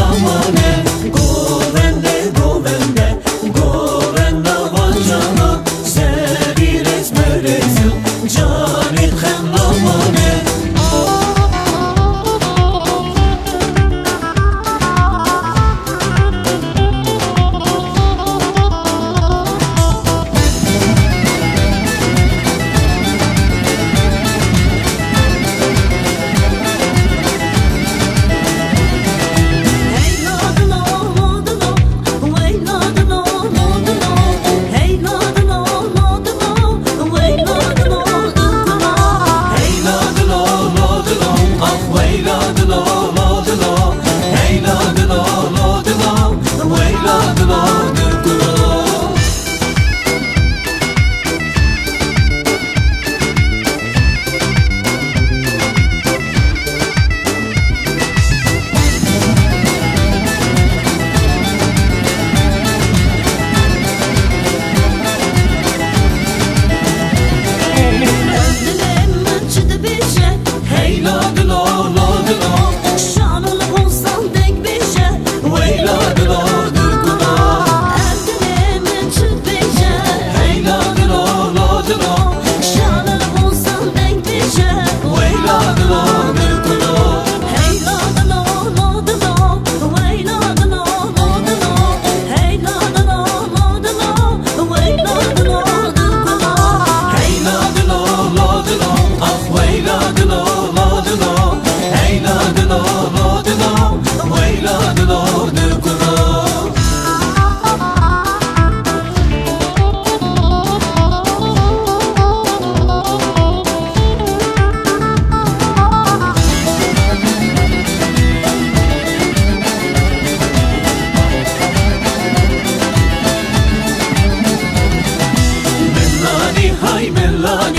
lamane Govende, govende, govende vajana Zeri resme rezil, canit hem lamane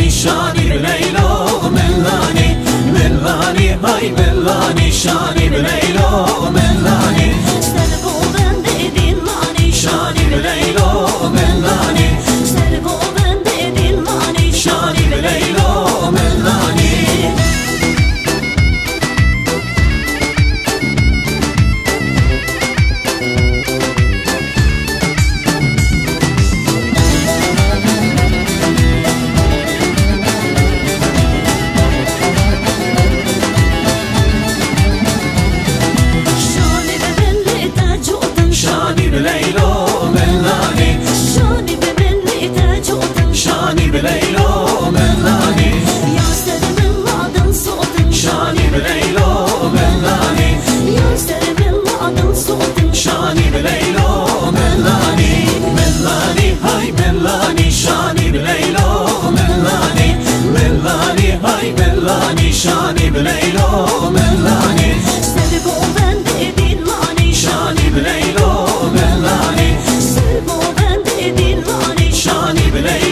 شاني بليلو ملاني ملاني هاي ملاني شاني بليلو ملاني سلبو بند ادين ماني شاني بليلو ملاني سلبو بند ادين ماني شاني بليلو ملاني شاني بليلو ملاني شاني بملي تاجوتن شاني بليلو ملاني يا سلم العدن صوتن شاني بليلو ملاني يا سلم العدن صوتن شاني بليلو ملاني ملاني هاي ملاني شاني بليلو ملاني ملاني هاي ملاني شاني بليلو ملاني سلبو بند ادين ماني شاني بليلو ملاني سلبو بند ادين ماني شاني بليلو